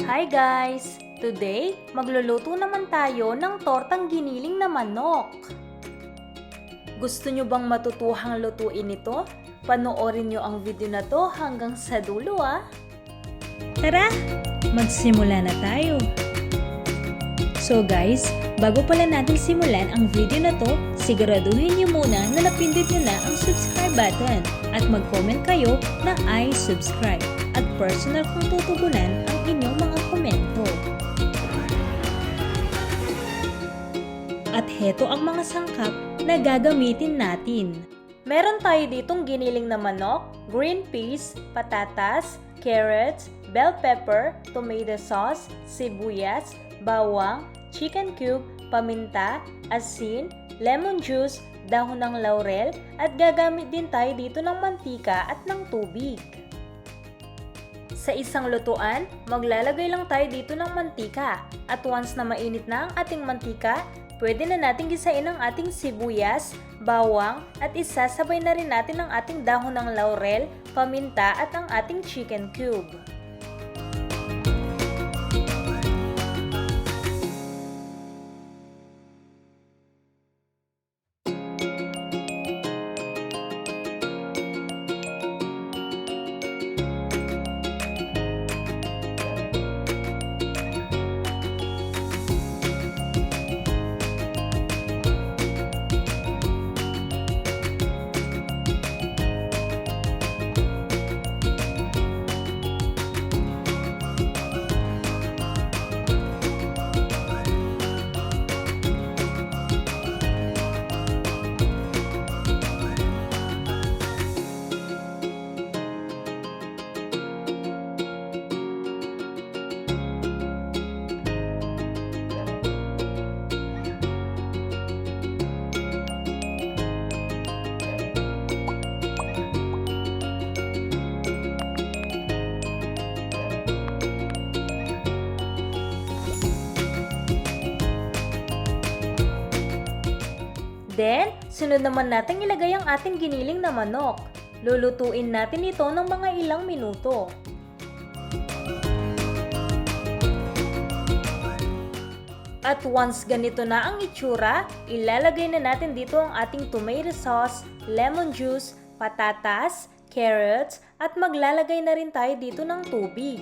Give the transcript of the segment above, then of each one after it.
Hi guys! Today, magluluto naman tayo ng tortang giniling na manok. Gusto nyo bang matutuhang lutuin ito? Panoorin nyo ang video na to hanggang sa dulo Tara! Magsimula na tayo! So guys, bago pala natin simulan ang video na to, siguraduhin nyo muna na napindot nyo na ang subscribe button at mag-comment kayo na I subscribe at personal kong tutugunan ang inyong mga komento. At heto ang mga sangkap na gagamitin natin. Meron tayo ditong giniling na manok, green peas, patatas, carrots, bell pepper, tomato sauce, sibuyas, bawang, chicken cube, paminta, asin, lemon juice, dahon ng laurel, at gagamit din tayo dito ng mantika at ng tubig. Sa isang lutuan, maglalagay lang tayo dito ng mantika at once na mainit na ang ating mantika, pwede na natin gisain ang ating sibuyas, bawang at isasabay na rin natin ang ating dahon ng laurel, paminta at ang ating chicken cube. Then, sunod naman natin ilagay ang ating giniling na manok. Lulutuin natin ito ng mga ilang minuto. At once ganito na ang itsura, ilalagay na natin dito ang ating tomato sauce, lemon juice, patatas, carrots, at maglalagay na rin tayo dito ng tubig.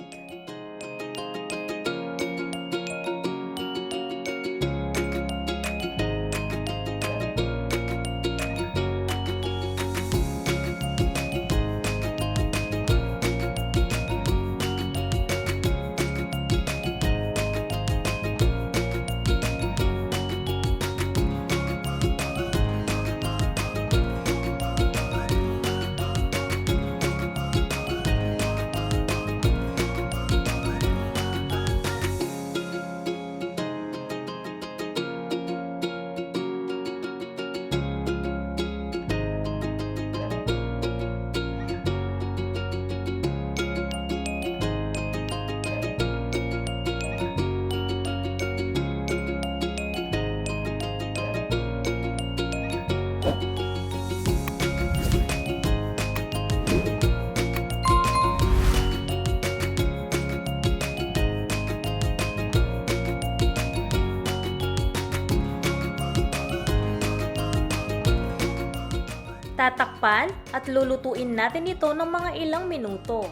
Tatakpan at lulutuin natin ito ng mga ilang minuto.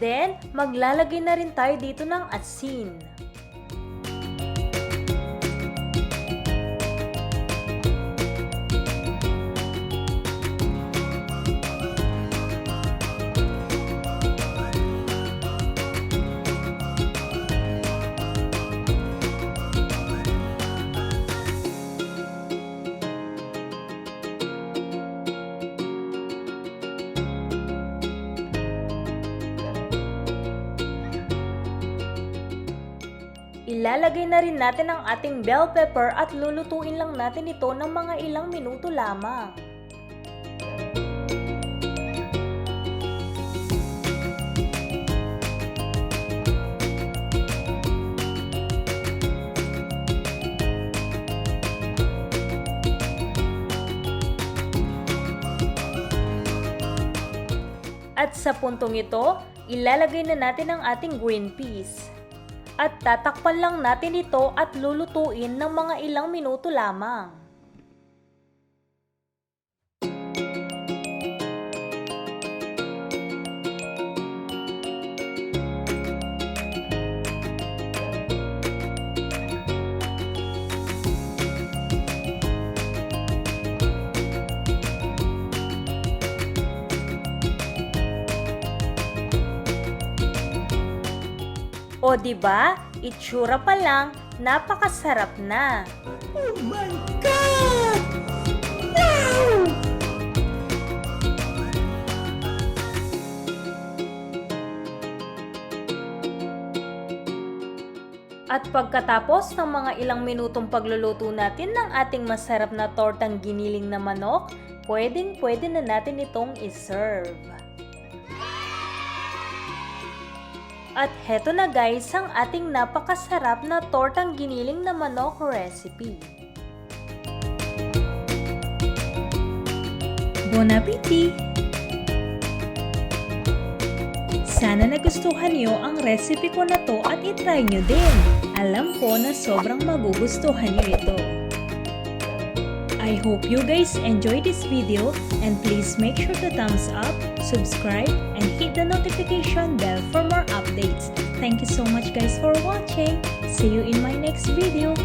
Then, maglalagay na rin tayo dito ng asin. Ilalagay na rin natin ang ating bell pepper at lulutuin lang natin ito ng mga ilang minuto lamang. At sa puntong ito, ilalagay na natin ang ating green peas. At tatakpan lang natin ito at lulutuin ng mga ilang minuto lamang. O diba, itsura pa lang, napakasarap na. Oh my God! Wow! At pagkatapos ng mga ilang minutong pagluluto natin ng ating masarap na tortang giniling na manok, pwedeng-pwede na natin itong iserve. At heto na guys ang ating napakasarap na tortang giniling na manok recipe. Bon appetit! Sana nagustuhan niyo ang recipe ko na to at itry nyo din. Alam ko na sobrang magugustuhan niyo ito. I hope you guys enjoy this video and please make sure to thumbs up, subscribe, and hit the notification bell for more updates. Thank you so much guys for watching. See you in my next video.